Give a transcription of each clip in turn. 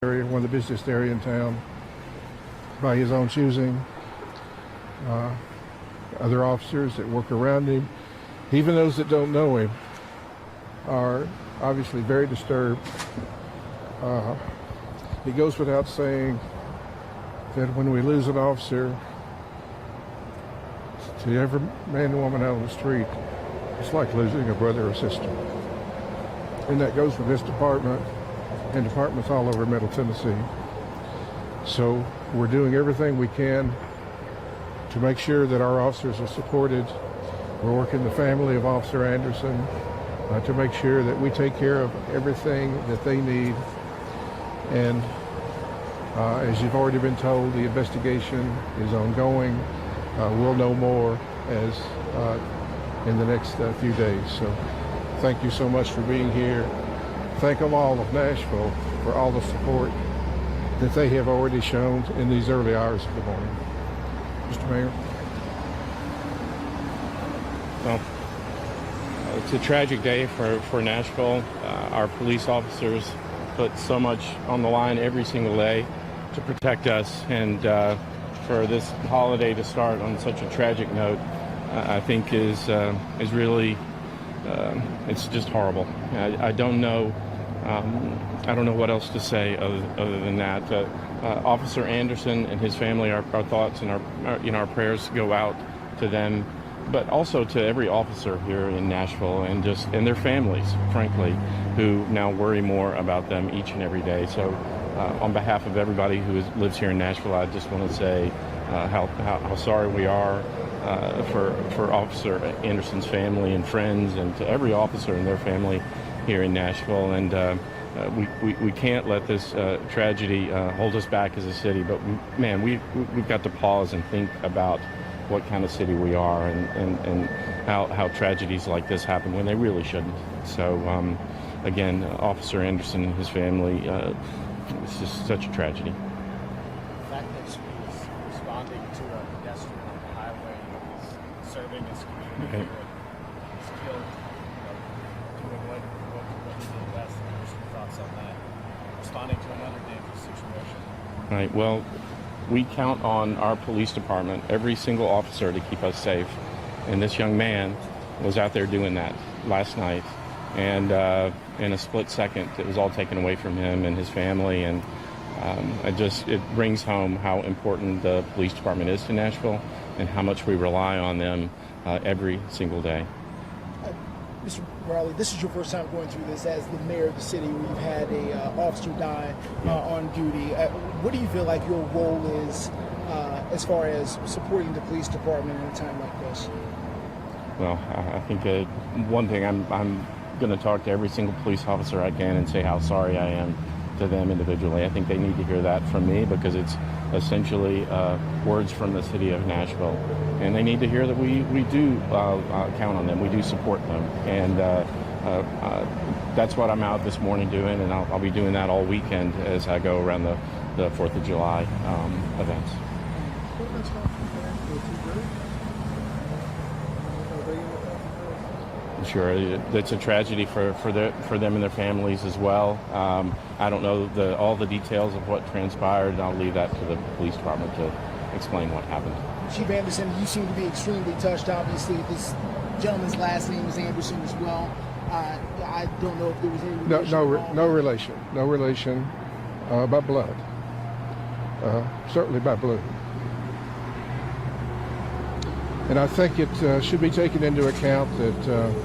area, one of the busiest area in town, by his own choosing. Other officers that work around him, even those that don't know him, are obviously very disturbed. It goes without saying that when we lose an officer, to every man and woman out on the street, it's like losing a brother or sister. And that goes for this department and departments all over Middle Tennessee. So we're doing everything we can to make sure that our officers are supported. We're working the family of Officer Anderson to make sure that we take care of everything that they need. And as you've already been told, the investigation is ongoing. We'll know more as in the next few days. So thank you so much for being here. Thank them all of Nashville for all the support that they have already shown in these early hours of the morning. Mr. Mayor. Well, it's a tragic day for Nashville. Our police officers put so much on the line every single day to protect us, and for this holiday to start on such a tragic note, I think is really it's just horrible. I don't know. I don't know what else to say other than that. Officer Anderson and his family, our thoughts and our prayers go out to them, but also to every officer here in Nashville and their families, frankly, who now worry more about them each and every day. So, on behalf of everybody who lives here in Nashville, I just want to say how sorry we are for Officer Anderson's family and friends, and to every officer and their family here in Nashville. And we can't let this tragedy hold us back as a city. But we've got to pause and think about what kind of city we are, and how tragedies like this happen when they really shouldn't. So again, Officer Anderson and his family, it's just such a tragedy. The fact that she was responding to a pedestrian on the highway, serving his community, was killed, doing what he did best. What's your thoughts on that? Responding to another dangerous situation. Right. Well, we count on our police department, every single officer, to keep us safe. And this young man was out there doing that last night. And in a split second, it was all taken away from him and his family. And it brings home how important the police department is to Nashville and how much we rely on them every single day. Mr. Riley, this is your first time going through this as the mayor of the city, where you've had a officer die on duty. What do you feel like your role is as far as supporting the police department in a time like this? Well, I think one thing, I'm going to talk to every single police officer I can and say how sorry I am to them individually. I think they need to hear that from me, because it's essentially words from the city of Nashville, and they need to hear that we do count on them, we do support them, and that's what I'm out this morning doing, and I'll be doing that all weekend as I go around the 4th of July events. Sure, it's a tragedy for them and their families as well. I don't know all the details of what transpired, and I'll leave that to the police department to explain what happened. Chief Anderson, you seem to be extremely touched. Obviously, this gentleman's last name is Anderson as well. I don't know if there was any relation. No relation by blood. Certainly by blood. And I think it should be taken into account that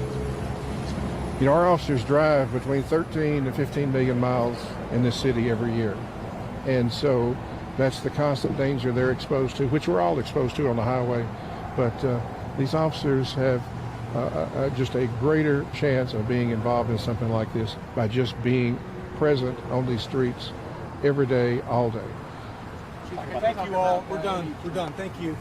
our officers drive between 13 and 15 million miles in this city every year. And so that's the constant danger they're exposed to, which we're all exposed to on the highway. But these officers have just a greater chance of being involved in something like this by just being present on these streets every day, all day. Thank you all. We're done. Thank you.